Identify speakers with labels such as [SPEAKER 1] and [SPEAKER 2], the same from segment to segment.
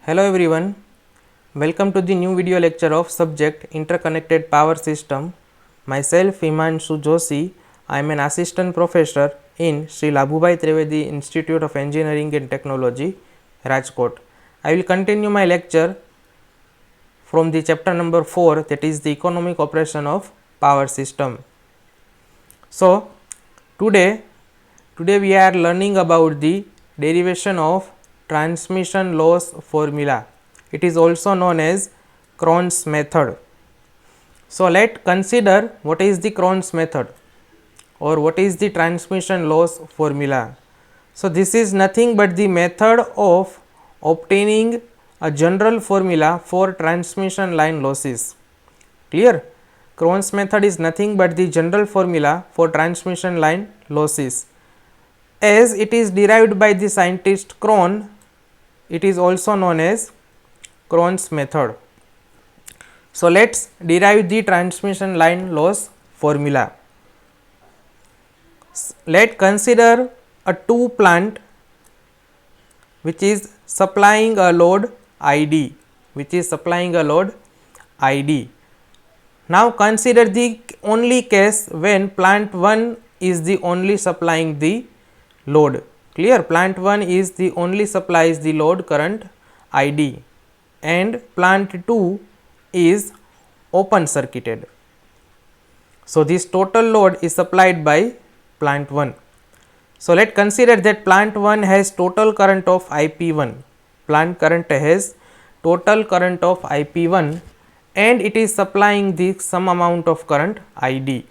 [SPEAKER 1] Hello everyone, welcome to the new video lecture of subject Interconnected Power System. Myself Himanshu Joshi, I am an assistant professor in Sri Labhubai Trivedi Institute of Engineering and Technology, Rajkot. I will continue my lecture from the chapter number 4, that is the economic operation of power system. So today we are learning about the derivation of transmission loss formula. It is also known as Cron's method. So let consider what is the Cron's method or what is the transmission loss formula. So this is nothing but the method of obtaining a general formula for transmission line losses. Clear? Cron's method is nothing but the general formula for transmission line losses. As it is derived by the scientist Cron, it is also known as Cron's method. So let us derive the transmission line loss formula. Let consider a two plant which is supplying a load ID, Now consider the only case when plant 1 is the only supplying the load. Clear? Plant 1 is the only supplies the load current ID and plant 2 is open circuited. So this total load is supplied by plant 1. So let consider that plant 1 has total current of IP1. Plant current has total current of IP1 and it is supplying the some amount of current ID.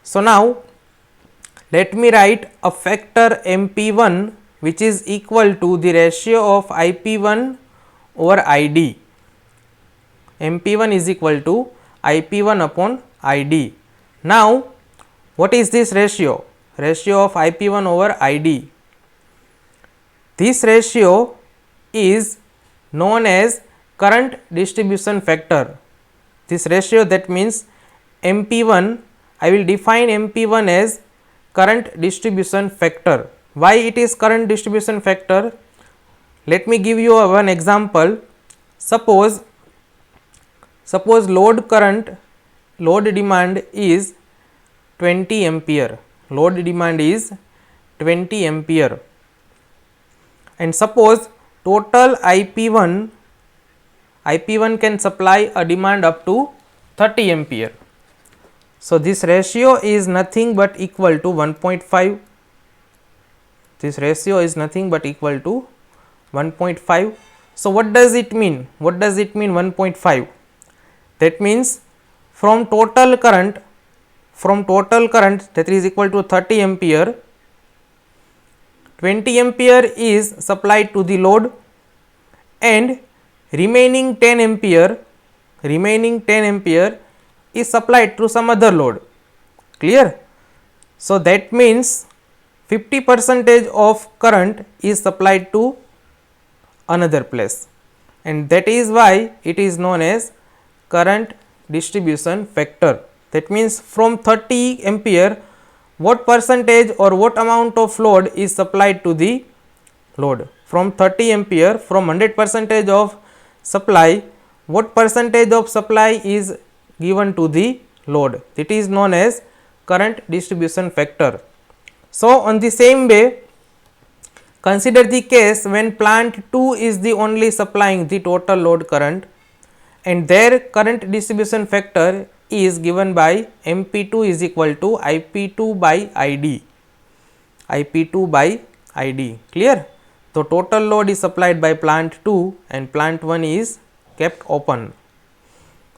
[SPEAKER 1] So now let me write a factor MP1 which is equal to the ratio of IP1 over ID. MP1 is equal to IP1 upon ID. Now what is this ratio? Ratio of IP1 over ID. This ratio is known as current distribution factor. This ratio, that means MP1, I will define MP1 as current distribution factor. Why it is current distribution factor? Let me give you one example. Suppose load demand is 20 ampere. Load demand is 20 ampere and suppose total IP1 can supply a demand up to 30 ampere. So this ratio is nothing but equal to 1.5. This ratio is nothing but equal to 1.5. So what does it mean? 1.5? That means from total current that is equal to 30 ampere, 20 ampere is supplied to the load and remaining 10 ampere is supplied to some other load. Clear? So that means 50% of current is supplied to another place and that is why it is known as current distribution factor. That means from 30 ampere what percentage or what amount of load is supplied to the load. From 30 ampere, from 100% of supply, what percentage of supply is given to the load? It is known as current distribution factor. So on the same way, consider the case when plant 2 is the only supplying the total load current and their current distribution factor is given by MP2 is equal to IP2 by ID. Clear? So total load is supplied by plant 2 and plant 1 is kept open.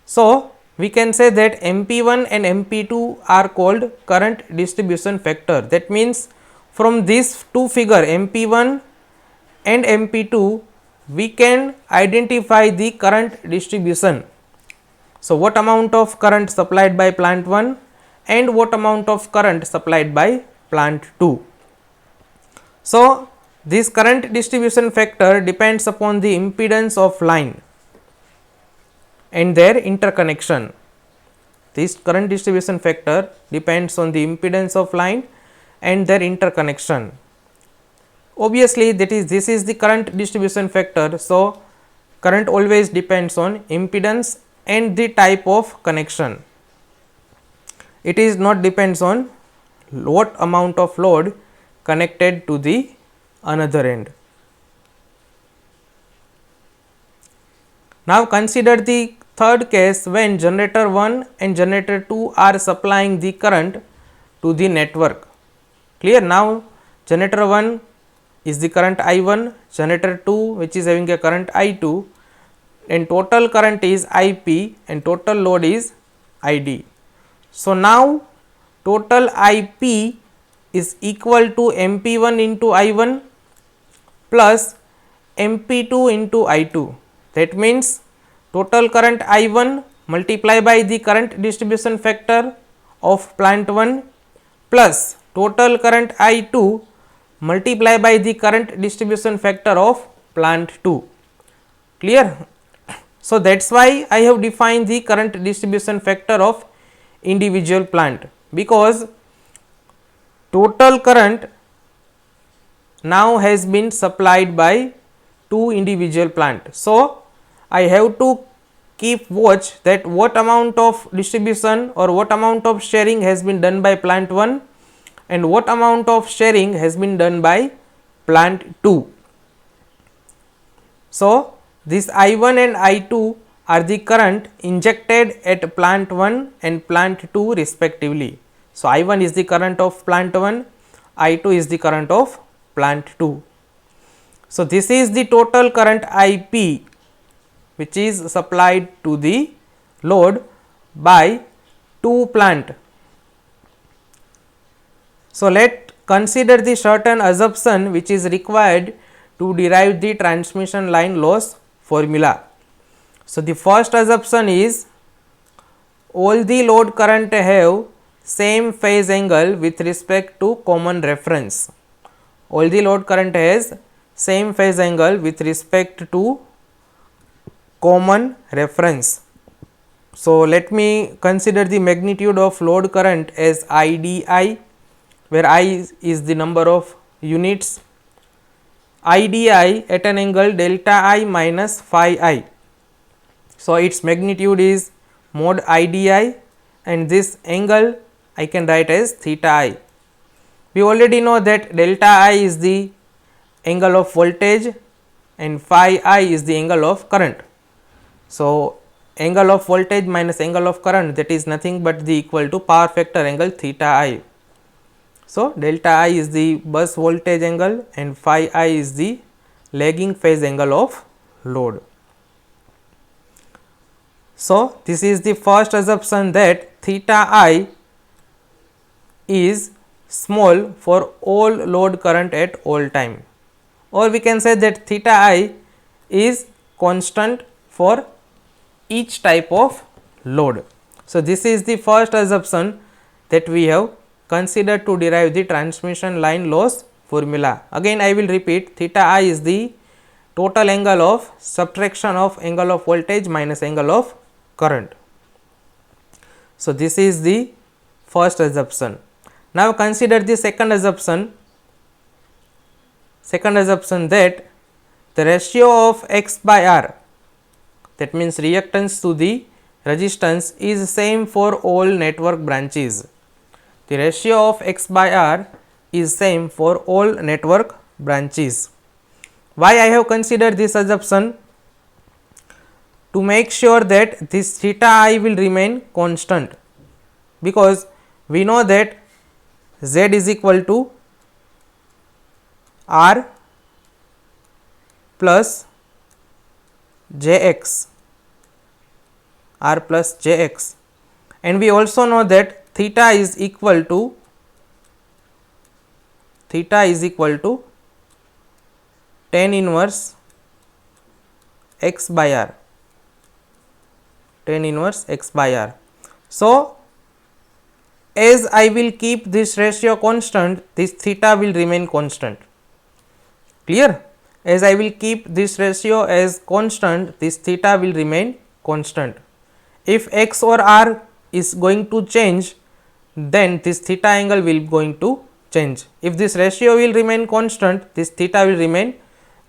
[SPEAKER 1] So we can say that MP1 and MP2 are called current distribution factor. That means from these two figure MP1 and MP2 we can identify the current distribution. So what amount of current supplied by plant 1 and what amount of current supplied by plant 2. So this current distribution factor depends upon the impedance of line and their interconnection. This current distribution factor depends on the impedance of line and their interconnection. Obviously this is the current distribution factor. So current always depends on impedance and the type of connection. It is not depends on what amount of load connected to the another end. Now consider the third case when generator 1 and generator 2 are supplying the current to the network. Clear? Now generator 1 is the current I1, generator 2 which is having a current I2, and total current is IP and total load is ID. So now total IP is equal to MP1 into I1 plus MP2 into I2. That means total current I1 multiply by the current distribution factor of plant 1 plus total current I2 multiply by the current distribution factor of plant 2. Clear? So that is why I have defined the current distribution factor of individual plant, because total current now has been supplied by two individual plant. So I have to keep watch that what amount of distribution or what amount of sharing has been done by plant 1 and what amount of sharing has been done by plant 2. So this I1 and I2 are the current injected at plant 1 and plant 2 respectively. So I1 is the current of plant 1, I2 is the current of plant 2. So this is the total current IP which is supplied to the load by two plant. So let consider the certain assumption which is required to derive the transmission line loss formula. So the first assumption is all the load current have same phase angle with respect to common reference. All the load current has same phase angle with respect to common reference. So let me consider the magnitude of load current as IDI, where I is the number of units. IDI at an angle delta I minus phi I. So its magnitude is mod IDI and this angle I can write as theta I. We already know that delta I is the angle of voltage and phi I is the angle of current. So angle of voltage minus angle of current, that is nothing but the equal to power factor angle theta I. So delta I is the bus voltage angle and phi I is the lagging phase angle of load. So this is the first assumption that theta I is small for all load current at all time, or we can say that theta I is constant for each type of load. So this is the first assumption that we have considered to derive the transmission line loss formula. Again I will repeat, theta I is the total angle of subtraction of angle of voltage minus angle of current. So this is the first assumption. Now consider the second assumption. Second assumption that the ratio of X by R, that means reactance to the resistance, is same for all network branches. The ratio of X by R is same for all network branches. Why I have considered this assumption? To make sure that this theta I will remain constant, because we know that Z is equal to R plus Jx, R plus Jx, and we also know that theta is equal to tan inverse X by R, tan inverse X by R. So as I will keep this ratio constant, this theta will remain constant. Clear? As I will keep this ratio as constant, this theta will remain constant. If X or R is going to change, then this theta angle will going to change. If this ratio will remain constant, this theta will remain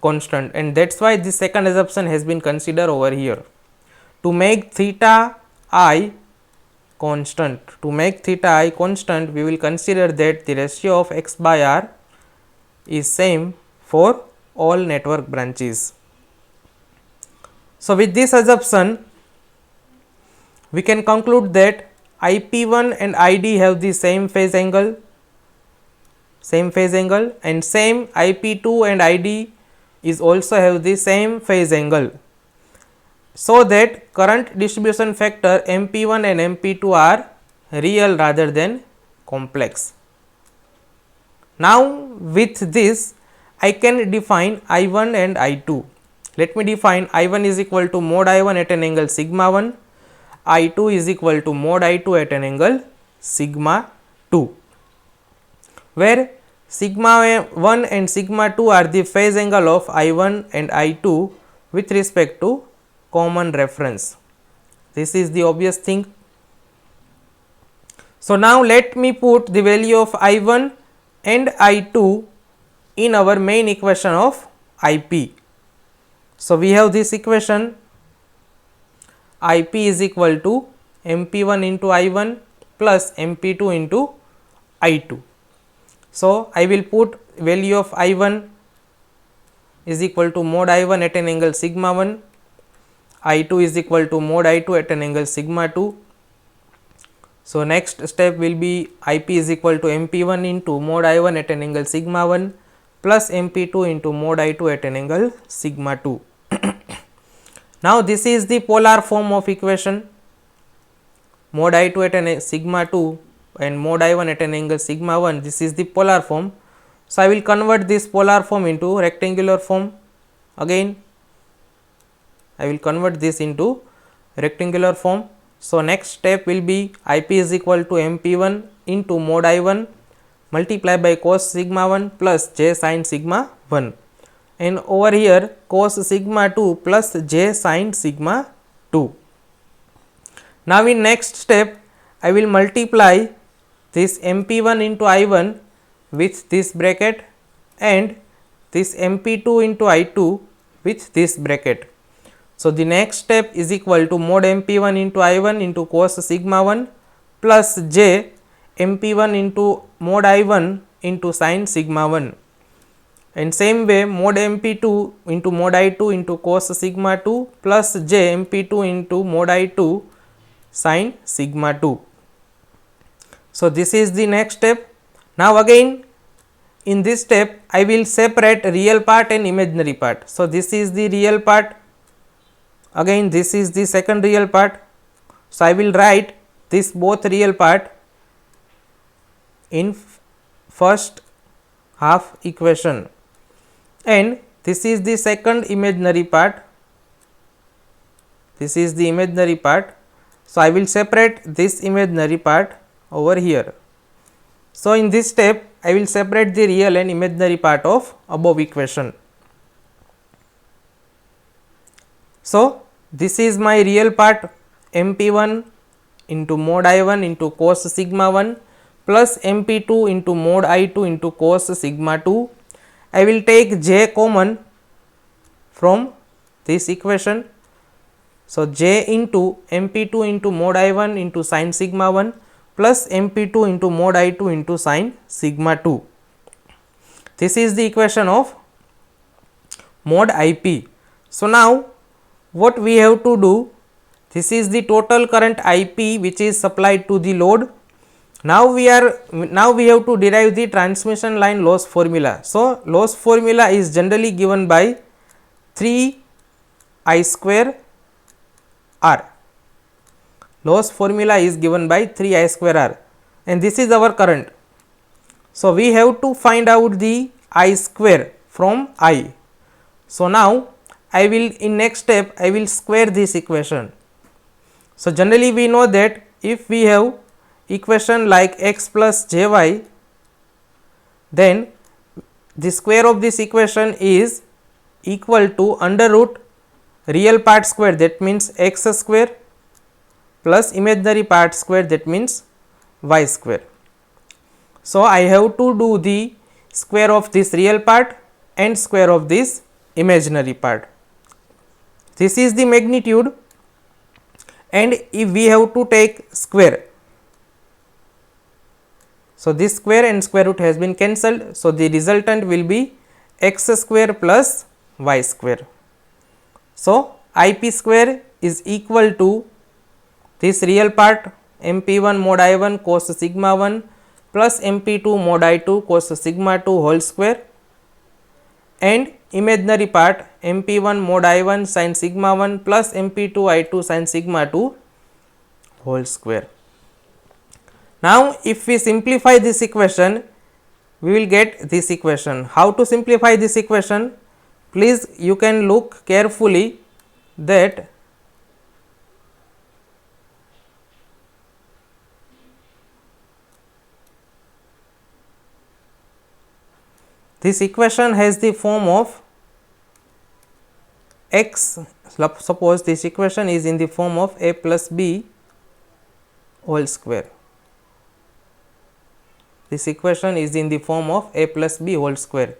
[SPEAKER 1] constant, and that's why the second assumption has been considered over here. To make theta I constant, we will consider that the ratio of x by r is same for all network branches. So, with this assumption we can conclude that IP1 and ID have the same phase angle, and same IP2 and ID is also have the same phase angle. So, that current distribution factor MP1 and MP2 are real rather than complex. Now, with this I can define I1 and I2. Let me define I1 is equal to mod I1 at an angle sigma 1, I2 is equal to mod I2 at an angle sigma 2, where sigma 1 and sigma 2 are the phase angle of I1 and I2 with respect to common reference. This is the obvious thing. So, now let me put the value of I1 and I2 in our main equation of IP. So, we have this equation IP is equal to MP1 into I1 plus MP2 into I2. So, I will put value of I1 is equal to mod I1 at an angle sigma 1, I2 is equal to mod I2 at an angle sigma 2. So, next step will be IP is equal to MP1 into mod I1 at an angle sigma 1 plus MP2 into mod I2 at an angle sigma 2. Now, this is the polar form of equation, mod I2 at an sigma 2 and mod I1 at an angle sigma 1, this is the polar form. So, I will convert this polar form into rectangular form. Again I will convert this into rectangular form. So, next step will be IP is equal to MP1 into mod I1 multiplied by cos sigma 1 plus j sin sigma 1, and over here cos sigma 2 plus j sin sigma 2. Now, in next step I will multiply this MP1 into I1 with this bracket and this MP2 into I2 with this bracket. So, the next step is equal to mod MP1 into I1 into cos sigma 1 plus j MP1 into mod I1 into sin sigma 1, and same way mod MP2 into mod I2 into cos sigma 2 plus j MP2 into mod I2 sin sigma 2. So, this is the next step. Now, again in this step I will separate real part and imaginary part. So, this is the real part, again this is the second real part. So, I will write this both real part in first half equation, and this is the second imaginary part, this is the imaginary part. So, I will separate this imaginary part over here. So, in this step I will separate the real and imaginary part of above equation. So, this is my real part MP1 into mod I1 into cos sigma 1 plus MP2 into mod I2 into cos sigma 2. I will take j common from this equation. So, j into MP2 into mod I1 into sin sigma 1 plus MP2 into mod I2 into sin sigma 2. This is the equation of mod IP. So, now what we have to do, this is the total current IP which is supplied to the load. Now, we have to derive the transmission line loss formula. So, loss formula is generally given by 3 I square R. Loss formula is given by 3 I square R, and this is our current. So, we have to find out the I square from I. So, now I will in next step I will square this equation. So, generally we know that if we have equation like x plus jy, then the square of this equation is equal to under root real part square, that means x square, plus imaginary part square, that means y square. So, I have to do the square of this real part and square of this imaginary part. This is the magnitude, and if we have to take square, so this square and square root has been cancelled. So, the resultant will be x square plus y square. So, IP square is equal to this real part MP1 mod I1 cos sigma 1 plus MP2 mod I2 cos sigma 2 whole square, and imaginary part MP1 mod I1 sin sigma 1 plus MP2 I2 sin sigma 2 whole square. Now, if we simplify this equation, we will get this equation. How to simplify this equation? Please, you can look carefully that this equation has the form of x. Suppose this equation is in the form of a plus b whole square. This equation is in the form of a plus b whole square.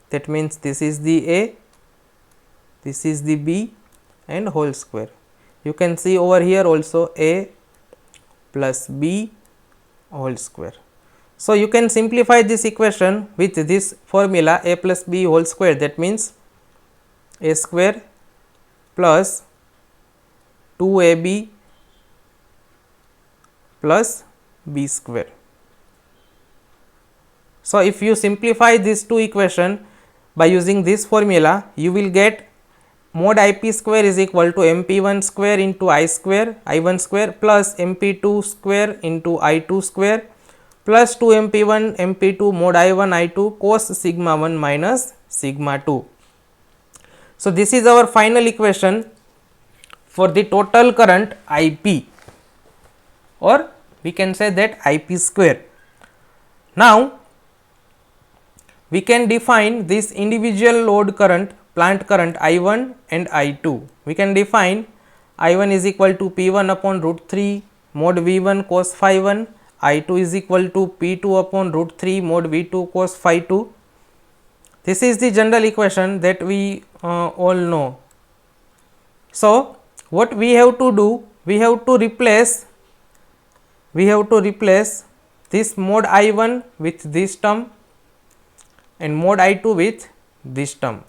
[SPEAKER 1] That means this is the a, this is the b and whole square. You can see over here also a plus b whole square. So, you can simplify this equation with this formula a plus b whole square. That means a square plus 2ab plus b square. So, if you simplify these two equations by using this formula, you will get mod IP square is equal to MP1 square into I square I1 square plus MP2 square into I2 square plus 2 MP1 MP2 mod I1 I2 cos sigma 1 minus sigma 2. So, this is our final equation for the total current IP, or we can say that IP square. Now, we can define this individual load current, plant current I1 and I2. We can define I1 is equal to P1 upon root 3 mod V1 cos phi 1, I2 is equal to P2 upon root 3 mod V2 cos phi 2. This is the general equation that we all know. So, what we have to do? We have to replace this mod I1 with this term and mod I2 with this term.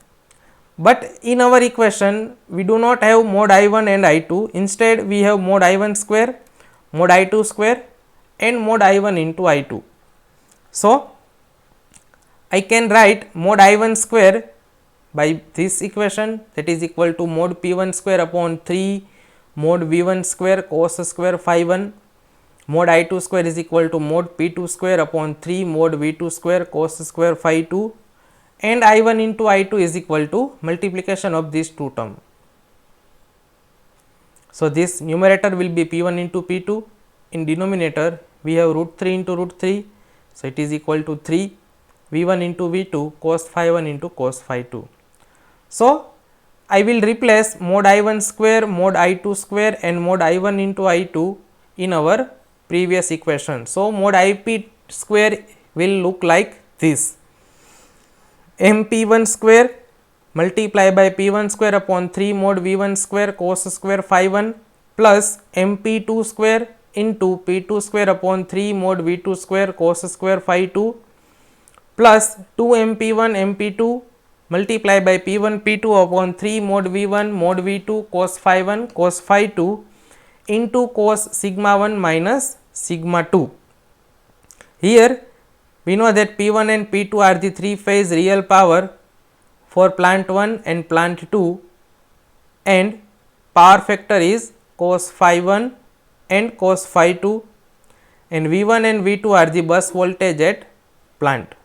[SPEAKER 1] But in our equation, we do not have mod I1 and I2. Instead, we have mod I1 square, mod I2 square and mod I1 into I2. So, I can write mod I1 square by this equation, that is equal to mod P1 square upon 3 mod V1 square cos square phi 1, mod I2 square is equal to mod P2 square upon 3 mod V2 square cos square phi 2, and I1 into I2 is equal to multiplication of these two terms. So, this numerator will be P1 into P2, in denominator we have root 3 into root 3. So, it is equal to 3 V1 into V2 cos phi 1 into cos phi 2. So, I will replace mod I1 square, mod I2 square and mod I1 into I2 in our previous equation. So, mod IP square will look like this: MP1 square multiply by P1 square upon 3 mod V1 square cos square phi 1 plus MP2 square into P2 square upon 3 mod V2 square cos square phi 2 plus 2 MP1 MP2 multiply by P1 P2 upon 3 mod V1 mod V2 cos phi 1 cos phi 2 into cos sigma 1 minus sigma 2. Here we know that P1 and P2 are the three phase real power for plant 1 and plant 2, and power factor is cos phi 1 and cos phi 2, and V1 and V2 are the bus voltage at plant.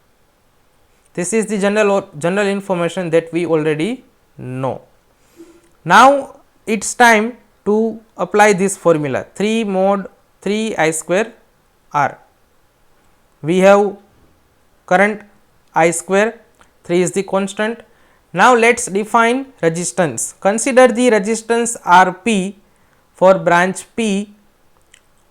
[SPEAKER 1] This is the general information that we already know. Now, it is time to apply this formula 3 mod 3 I square R. We have current I square, 3 is the constant. Now, let us define resistance. Consider the resistance Rp for branch P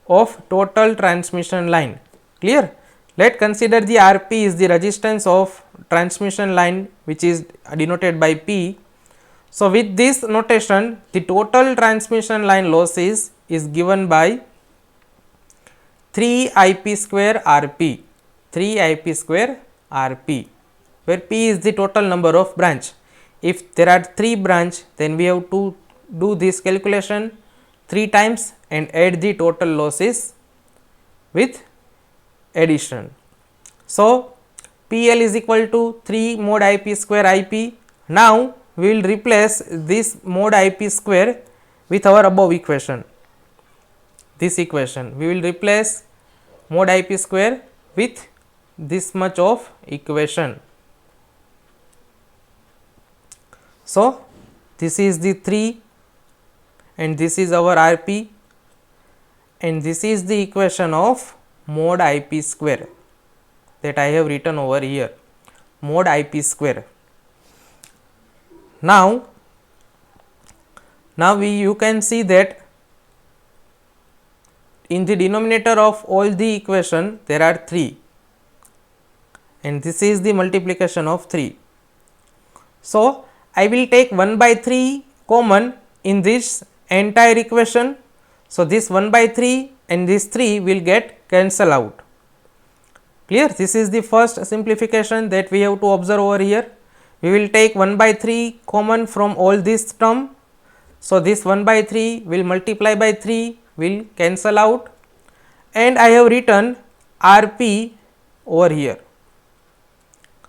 [SPEAKER 1] of total transmission line. Clear? Let consider the Rp is the resistance of transmission line, which is denoted by P. So, with this notation, the total transmission line losses is given by 3 Ip square Rp, 3 Ip square Rp, where P is the total number of branch. If there are 3 branch, then we have to do this calculation 3 times and add the total losses with addition. So, PL is equal to 3 mod Ip square Ip. Now, we will replace this mod Ip square with our above equation. This equation we will replace mod Ip square with this much of equation. So, this is the 3 and this is our Rp and this is the equation of mod Ip square that I have written over here, mod Ip square. Now you can see that in the denominator of all the equation there are 3 and this is the multiplication of 3. So, I will take 1 by 3 common in this entire equation. So, this 1 by 3 and this 3 will get cancel out. Clear? This is the first simplification that we have to observe over here. We will take 1 by 3 common from all this term. So, this 1 by 3 will multiply by 3 will cancel out and I have written Rp over here.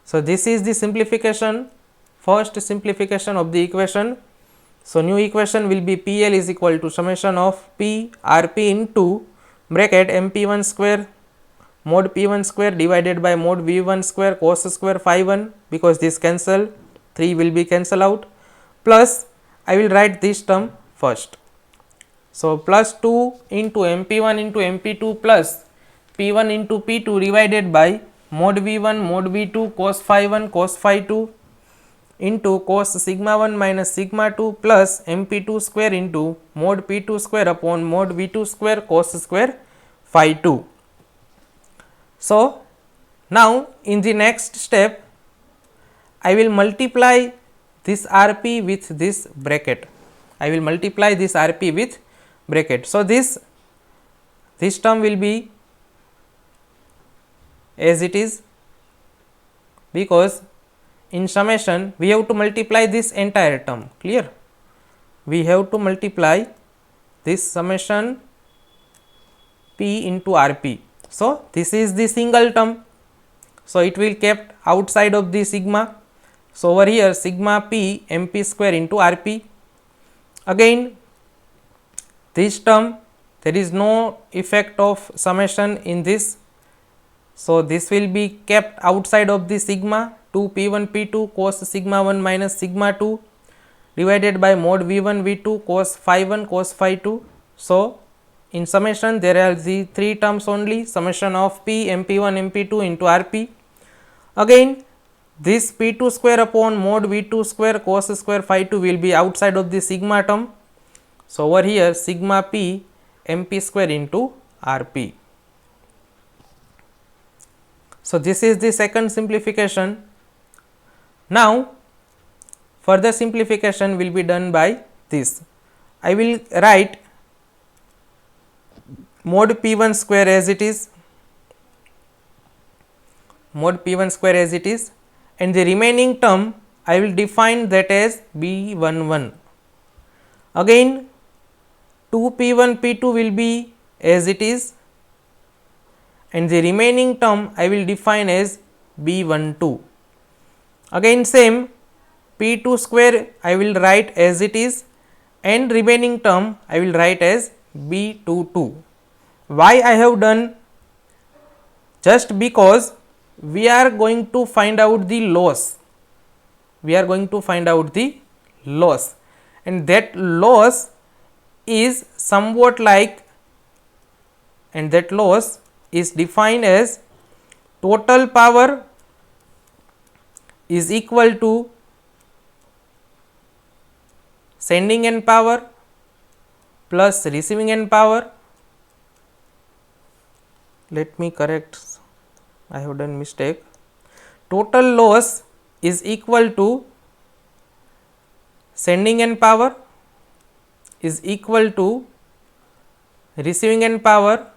[SPEAKER 1] So, this is the simplification, first simplification of the equation. So, new equation will be PL is equal to summation of P Rp into bracket MP1 square mod P1 square divided by mod V1 square cos square phi 1, because this cancel 3 will be cancel out, plus I will write this term first. So, plus 2 into MP1 into MP2 plus P1 into P2 divided by mod V1 mod V2 cos phi 1 cos phi 2 into cos sigma 1 minus sigma 2 plus MP2 square into mod P2 square upon mod V2 square cos square phi 2. So, now in the next step I will multiply this Rp with this bracket. I will multiply this Rp with bracket. So, this term will be as it is, because in summation we have to multiply this entire term. Clear? We have to multiply this summation P into Rp. So, this is the single term. So, it will kept outside of the sigma. So, over here sigma P MP square into Rp. Again this term there is no effect of summation in this. So, this will be kept outside of the sigma 2 P1 P2 cos sigma 1 minus sigma 2 divided by mod V1 V2 cos phi 1 cos phi 2. So, in summation there are the 3 terms only, summation of P MP1 MP2 into Rp. Again this P2 square upon mod V2 square cos square phi 2 will be outside of the sigma term. So, over here sigma P MP square into Rp. So, this is the second simplification. Now, further simplification will be done by this. I will write mod P1 square as it is, mod P1 square as it is, and the remaining term I will define that as B11. Again 2 P1 P2 will be as it is and the remaining term I will define as B12. Again same P2 square I will write as it is and remaining term I will write as B22. Why I have done? Just because we are going to find out the loss. We are going to find out the loss, and that loss is somewhat like, and that loss is defined as total power is equal to sending end power plus receiving end power. Let me correct. I have done mistake. Total loss is equal to sending end power is equal to receiving end power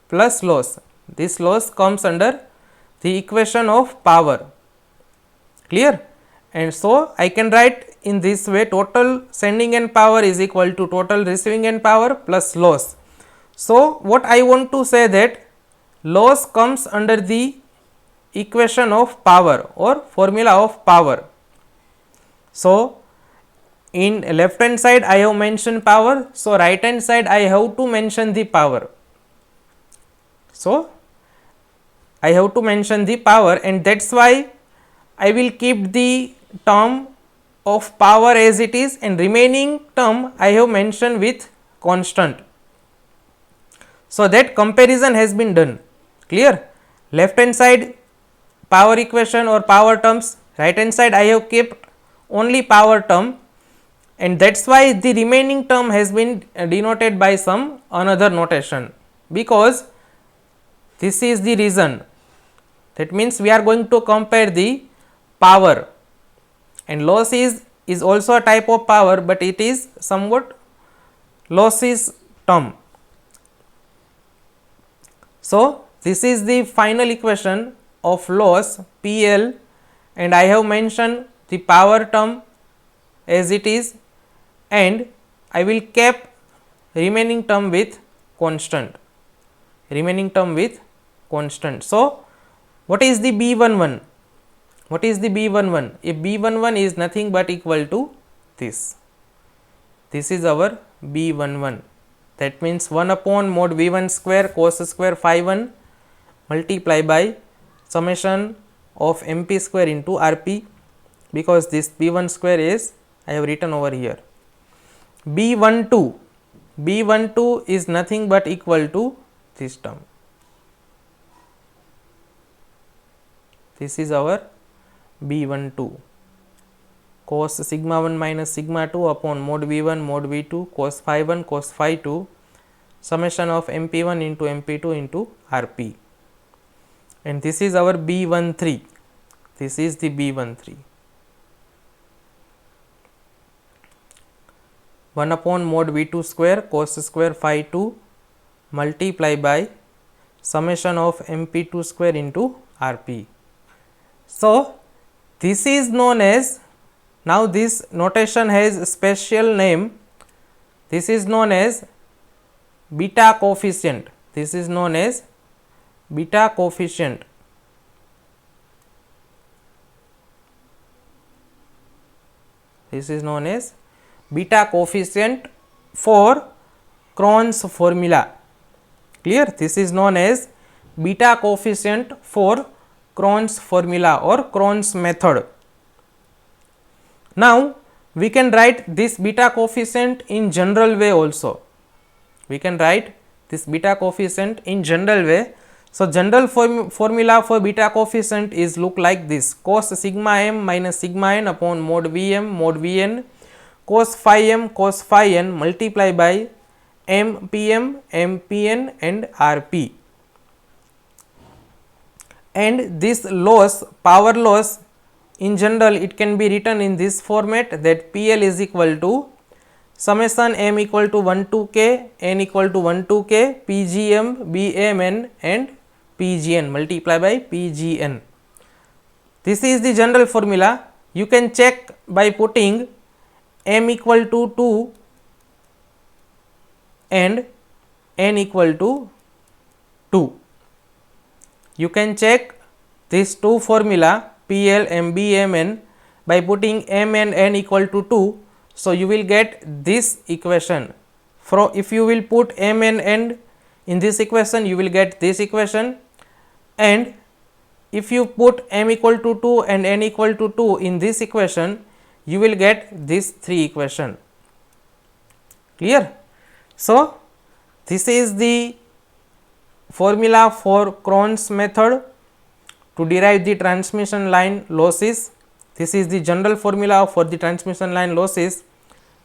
[SPEAKER 1] plus loss. This loss comes under the equation of power, clear. And so, I can write in this way, total sending end power is equal to total receiving end power plus loss. So, what I want to say that loss comes under the equation of power or formula of power. So, in left hand side I have mentioned power, so right hand side I have to mention the power. So, I have to mention the power, and that is why I will keep the term of power as it is, and remaining term I have mentioned with constant. So, that comparison has been done, clear. Left hand side power equation or power terms, right hand side I have kept only power term, and that is why the remaining term has been denoted by some another notation, because this is the reason. That means, we are going to compare the power, and loss is also a type of power, but it is somewhat losses term. So, this is the final equation of loss PL, and I have mentioned the power term as it is, and I will keep remaining term with constant, So, what is the B11? What is the B11? If B11 is nothing but equal to this. This is our B11. That means 1 upon mod V1 square cos square phi 1 multiply by summation of MP square into RP, because this B1 square is I have written over here. B12 is nothing but equal to this term. This is our B12, cos sigma 1 minus sigma 2 upon mod V1 mod V2 cos phi 1 cos phi 2 summation of MP1 into MP2 into RP, and this is our B13. This is the B13. 1 upon mod V2 square cos square phi 2 multiply by summation of MP2 square into RP. So, this is known as, now this notation has a special name, this is known as beta coefficient. This is known as beta coefficient. This is known as beta coefficient for Cron's formula, clear. This is known as beta coefficient for Cron's formula or Cron's method. Now, we can write this beta coefficient in general way also. We can write this beta coefficient in general way. So, general formula for beta coefficient is look like this: cos sigma m minus sigma n upon mod Vm mod Vn cos phi n multiply by m Pm m Pn and Rp. And this loss, power loss, in general it can be written in this format, that PL is equal to summation m equal to 1 to k, n equal to 1 to k, Pgm, Bmn and Pgn multiply by Pgn. This is the general formula. You can check by putting m equal to 2 and n equal to 2. You can check this two formula PL, MB, Mn by putting m and n equal to 2. So, you will get this equation. If you will put m and n in this equation, you will get this equation, and if you put m equal to 2 and n equal to 2 in this equation, you will get this 3 equation, clear. So, this is the formula for Cron's method to derive the transmission line losses. This is the general formula for the transmission line losses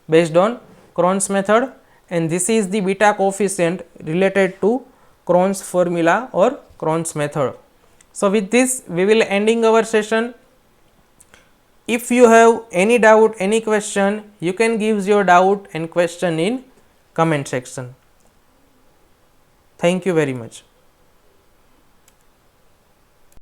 [SPEAKER 1] based on Cron's method, and this is the beta coefficient related to Cron's formula or Cron's method. So with this we will ending our session. If you have any doubt, any question, you can give your doubt and question in comment section. Thank you very much.